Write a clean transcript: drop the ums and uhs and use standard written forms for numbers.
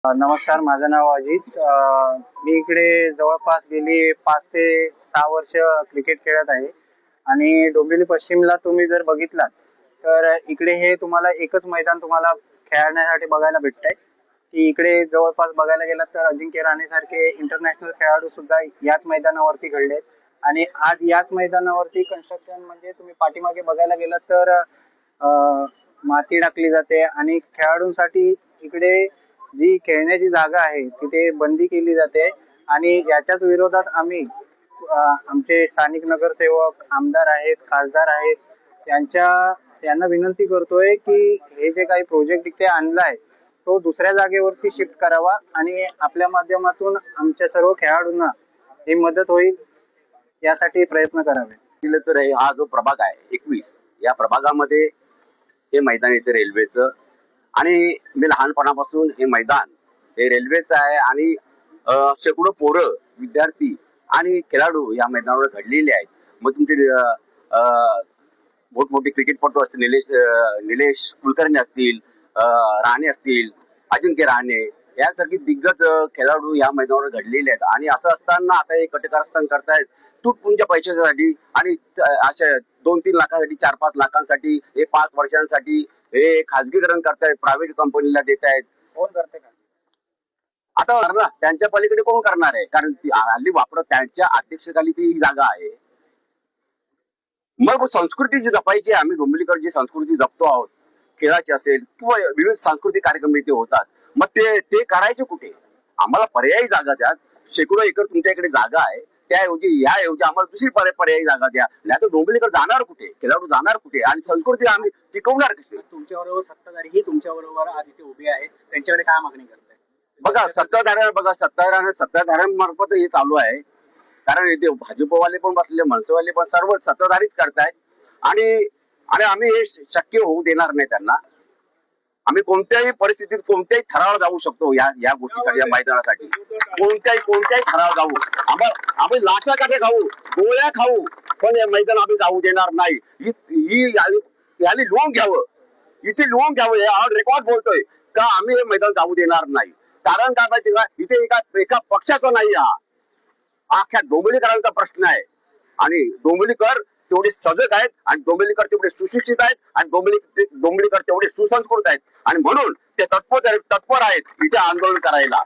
नमस्कार, माझं नाव अजित. मी इकडे जवळपास गेली 5 ते 6 वर्ष क्रिकेट खेळत आहे आणि डोंबिवली पश्चिमला तुम्ही जर बघितलात तर इकडे हे तुम्हाला एकच मैदान तुम्हाला खेळण्यासाठी बघायला भेटतंय, की इकडे जवळपास बघायला गेलात तर अजिंक्य राणेसारखे इंटरनॅशनल खेळाडू सुद्धा याच मैदानावरती घडलेत आणि आज याच मैदानावरती कन्स्ट्रक्शन म्हणजे तुम्ही पाठीमागे बघायला गेलात तर माती टाकली जाते आणि खेळाडूंसाठी इकडे जी खेळण्याची जागा आहे तिथे बंदी केली जाते आणि याच्याच विरोधात आम्ही आमचे स्थानिक नगरसेवक, आमदार आहेत, खासदार आहेत, त्यांना विनंती करतोय की हे जे काही प्रोजेक्ट इथे आणलाय तो दुसऱ्या जागेवरती शिफ्ट करावा आणि आपल्या माध्यमातून आमच्या सर्व खेळाडूंना ही मदत होईल यासाठी प्रयत्न करावे. दिलं तर हा जो प्रभाग आहे 21 या प्रभागामध्ये हे मैदान येते रेल्वेचं आणि मी लहानपणापासून हे मैदान हे रेल्वेचं आहे आणि शेकडो पोरं, विद्यार्थी आणि खेळाडू या मैदानावर घडलेले आहेत. मग तुमचे मोठमोठे क्रिकेटपटू असतील, निलेश कुलकर्णी असतील, राणे असतील, अजिंक्य राणे यासारखी दिग्गज खेळाडू या मैदानावर घडलेले आहेत आणि असं असताना आता हे कटकारस्थान करतायत तुटपुंच्या पैशासाठी आणि अशा 2-3 लाखासाठी, 4-5 लाखांसाठी, हे 5 वर्षांसाठी हे खाजगीकरण करतायत, प्रायव्हेट कंपनीला देत आहेत. कोण करते का आता ना त्यांच्या पलीकडे कोण करणार आहे? कारण हल्ली वापरत त्यांच्या अध्यक्षतेखाली ती जागा आहे. मग संस्कृती जी जपायची, आम्ही डोंबिवलीकर जी संस्कृती जपतो आहोत, खेळाची असेल किंवा विविध सांस्कृतिक कार्यक्रम इथे होतात, मग ते करायचे कुठे? आम्हाला पर्यायी जागा द्या. शेकडो एकर तुमच्या इकडे जागा आहे, याऐवजी आम्हाला दुसरी पर्यायी जागा द्या. नाही तर डोंबिवलीकर जाणार कुठे? खेळाडू जाणार कुठे? आणि संस्कृती आम्ही टिकवणार कसे? तुमच्याबरोबर सत्ताधारी तुमच्या बरोबर आज इथे उभे आहेत, त्यांच्याकडे काय मागणी करताय? बघा सत्ताधाऱ्यांमार्फत हे चालू आहे. कारण इथे भाजपवाले पण बसले, मनसेवाले पण, सर्व सत्ताधारीच करतायत आणि आम्ही हे शक्य होऊ देणार नाही त्यांना. आम्ही कोणत्याही परिस्थितीत कोणत्याही थरावर जाऊ शकतो या गोष्टीसाठी, या मैदानासाठी कोणत्याही थरावर जाऊ. आम्ही लाथा काटे खाऊ, गोळ्या खाऊ, पण या मैदान आम्ही जाऊ देणार नाही. याने लिहून घ्यावं, इथे लिहून घ्यावं, हे रेकॉर्ड बोलतोय का आम्ही हे मैदान जाऊ देणार नाही. कारण काय माहिती का, इथे एका पक्षाचा नाही, हा अख्ख्या डोंबिवलीकरांचा प्रश्न आहे आणि डोंबिवलीकर तेवढे सजग आहेत आणि डोंबिवलीकर तेवढे सुशिक्षित आहेत आणि डोंबिवलीकर तेवढे सुसंस्कृत आहेत आणि म्हणून ते तत्पर आहेत इथे आंदोलन करायला.